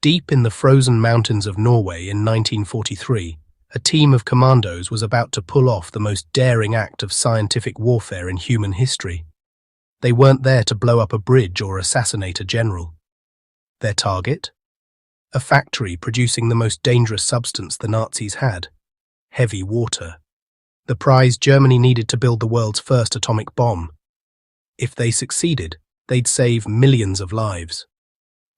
Deep in the frozen mountains of Norway in 1943, a team of commandos was about to pull off the most daring act of scientific warfare in human history. They weren't there to blow up a bridge or assassinate a general. Their target? A factory producing the most dangerous substance the Nazis had: heavy water. The prize Germany needed to build the world's first atomic bomb. If they succeeded, they'd save millions of lives.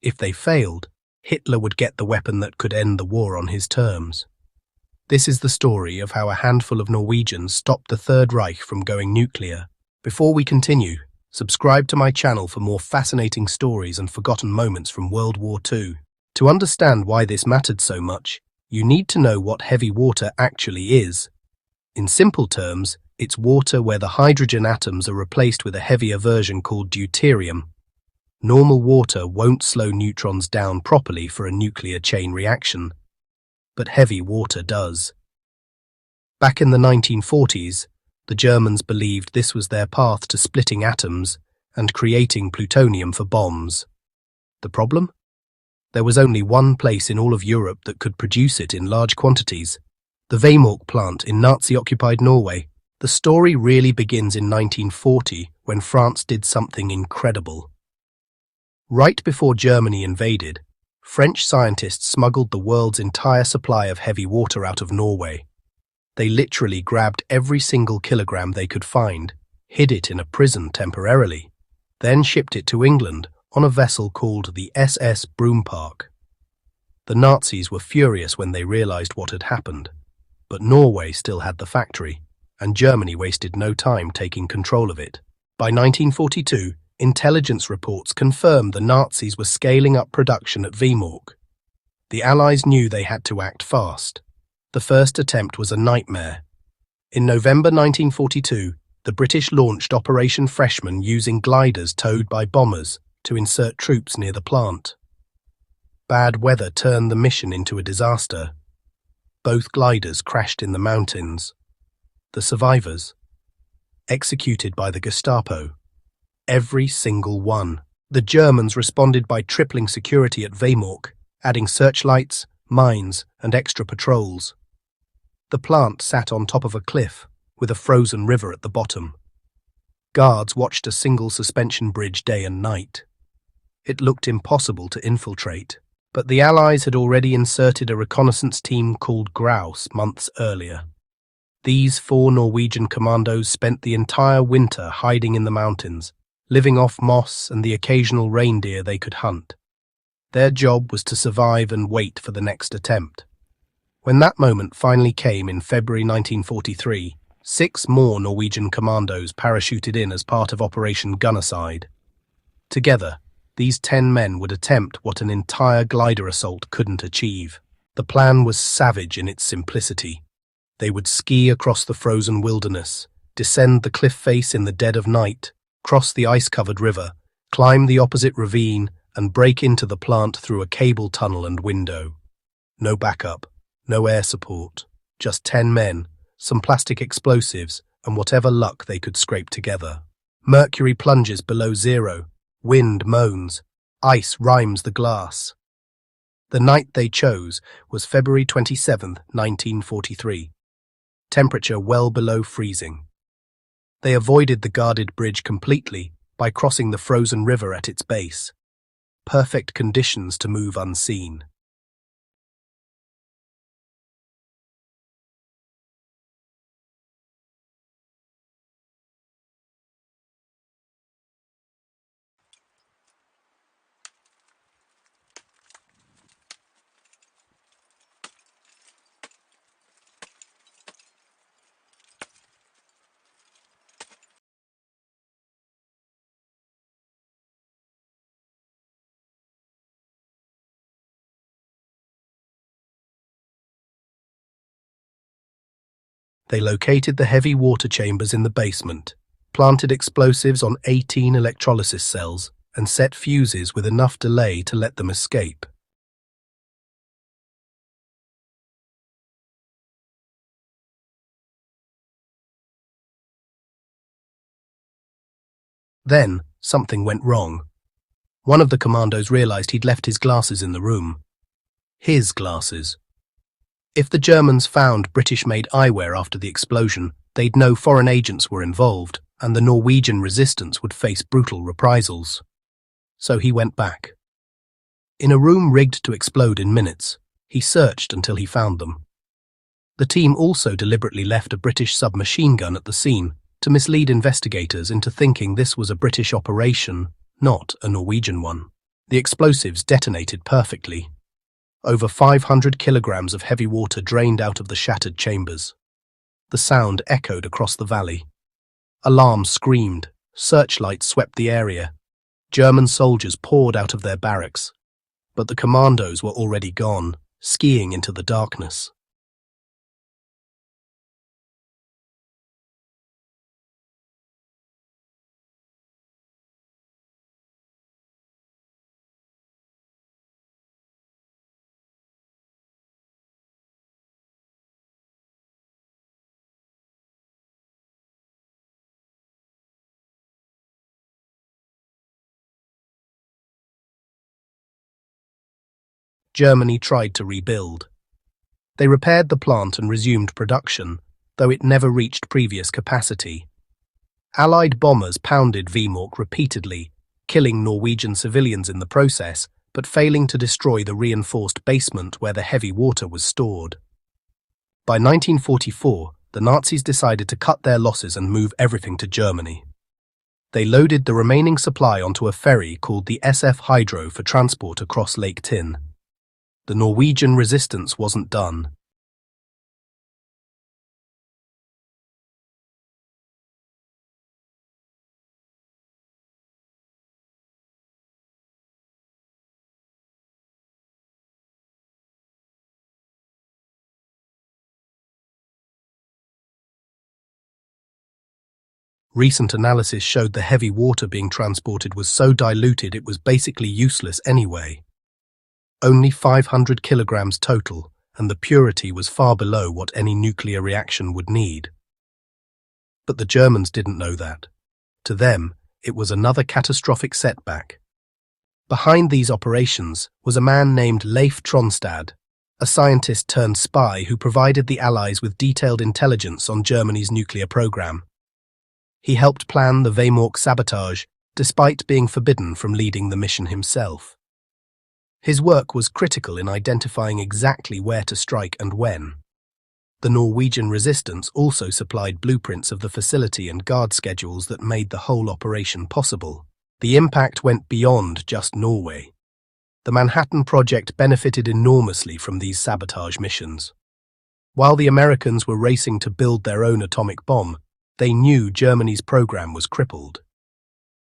If they failed, Hitler would get the weapon that could end the war on his terms. This is the story of how a handful of Norwegians stopped the Third Reich from going nuclear. Before we continue, subscribe to my channel for more fascinating stories and forgotten moments from World War II. To understand why this mattered so much, you need to know what heavy water actually is. In simple terms, it's water where the hydrogen atoms are replaced with a heavier version called deuterium. Normal water won't slow neutrons down properly for a nuclear chain reaction, but heavy water does. Back in the 1940s, the Germans believed this was their path to splitting atoms and creating plutonium for bombs. The problem? There was only one place in all of Europe that could produce it in large quantities: the Vemork plant in Nazi-occupied Norway. The story really begins in 1940 when France did something incredible. Right before Germany invaded, French scientists smuggled the world's entire supply of heavy water out of Norway. They literally grabbed every single kilogram they could find, hid it in a prison temporarily, then shipped it to England on a vessel called the SS Broompark. The Nazis were furious when they realized what had happened, but Norway still had the factory, and Germany wasted no time taking control of it. By 1942, intelligence reports confirmed the Nazis were scaling up production at Vemork. The Allies knew they had to act fast. The first attempt was a nightmare. In November 1942, the British launched Operation Freshman using gliders towed by bombers to insert troops near the plant. Bad weather turned the mission into a disaster. Both gliders crashed in the mountains. The survivors? Executed by the Gestapo. Every single one. The Germans responded by tripling security at Vemork, adding searchlights, mines, and extra patrols. The plant sat on top of a cliff, with a frozen river at the bottom. Guards watched a single suspension bridge day and night. It looked impossible to infiltrate, but the Allies had already inserted a reconnaissance team called Grouse months earlier. These 4 Norwegian commandos spent the entire winter hiding in the mountains, living off moss and the occasional reindeer they could hunt. Their job was to survive and wait for the next attempt. When that moment finally came in February 1943, 6 more Norwegian commandos parachuted in as part of Operation Gunnerside. Together, these 10 men would attempt what an entire glider assault couldn't achieve. The plan was savage in its simplicity. They would ski across the frozen wilderness, descend the cliff face in the dead of night, cross the ice-covered river, climb the opposite ravine, and break into the plant through a cable tunnel and window. No backup, no air support, just 10 men, some plastic explosives, and whatever luck they could scrape together. Mercury plunges below zero, wind moans, ice rimes the glass. The night they chose was February 27, 1943. Temperature well below freezing. They avoided the guarded bridge completely by crossing the frozen river at its base. Perfect conditions to move unseen. They located the heavy water chambers in the basement, planted explosives on 18 electrolysis cells, and set fuses with enough delay to let them escape. Then, something went wrong. One of the commandos realized he'd left his glasses in the room. His glasses. If the Germans found British-made eyewear after the explosion, they'd know foreign agents were involved, and the Norwegian resistance would face brutal reprisals. So he went back. In a room rigged to explode in minutes, he searched until he found them. The team also deliberately left a British submachine gun at the scene to mislead investigators into thinking this was a British operation, not a Norwegian one. The explosives detonated perfectly. Over 500 kilograms of heavy water drained out of the shattered chambers. The sound echoed across the valley. Alarms screamed, searchlights swept the area. German soldiers poured out of their barracks. But the commandos were already gone, skiing into the darkness. Germany tried to rebuild. They repaired the plant and resumed production, though it never reached previous capacity. Allied bombers pounded Vemork repeatedly, killing Norwegian civilians in the process, but failing to destroy the reinforced basement where the heavy water was stored. By 1944, the Nazis decided to cut their losses and move everything to Germany. They loaded the remaining supply onto a ferry called the SF Hydro for transport across Lake Tinn. The Norwegian resistance wasn't done. Recent analysis showed the heavy water being transported was so diluted it was basically useless anyway. Only 500 kilograms total, and the purity was far below what any nuclear reaction would need. But the Germans didn't know that. To them, it was another catastrophic setback. Behind these operations was a man named Leif Tronstad, a scientist turned spy who provided the Allies with detailed intelligence on Germany's nuclear program. He helped plan the Vemork sabotage, despite being forbidden from leading the mission himself. His work was critical in identifying exactly where to strike and when. The Norwegian resistance also supplied blueprints of the facility and guard schedules that made the whole operation possible. The impact went beyond just Norway. The Manhattan Project benefited enormously from these sabotage missions. While the Americans were racing to build their own atomic bomb, they knew Germany's program was crippled.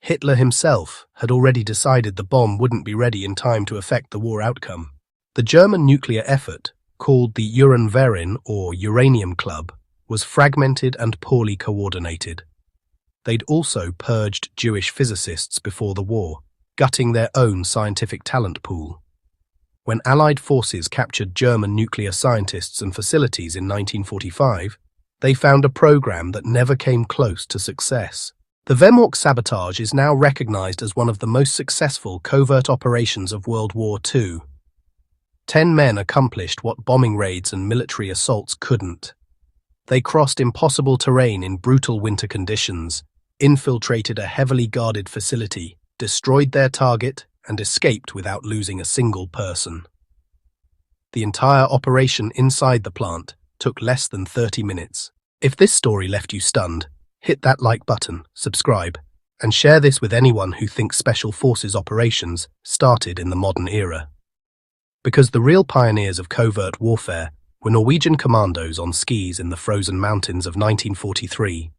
Hitler himself had already decided the bomb wouldn't be ready in time to affect the war outcome. The German nuclear effort, called the Uranverein or Uranium Club, was fragmented and poorly coordinated. They'd also purged Jewish physicists before the war, gutting their own scientific talent pool. When Allied forces captured German nuclear scientists and facilities in 1945, they found a program that never came close to success. The Vemork sabotage is now recognized as one of the most successful covert operations of World War II. 10 men accomplished what bombing raids and military assaults couldn't. They crossed impossible terrain in brutal winter conditions, infiltrated a heavily guarded facility, destroyed their target, and escaped without losing a single person. The entire operation inside the plant took less than 30 minutes. If this story left you stunned, hit that like button, subscribe, and share this with anyone who thinks Special Forces operations started in the modern era. Because the real pioneers of covert warfare were Norwegian commandos on skis in the frozen mountains of 1943.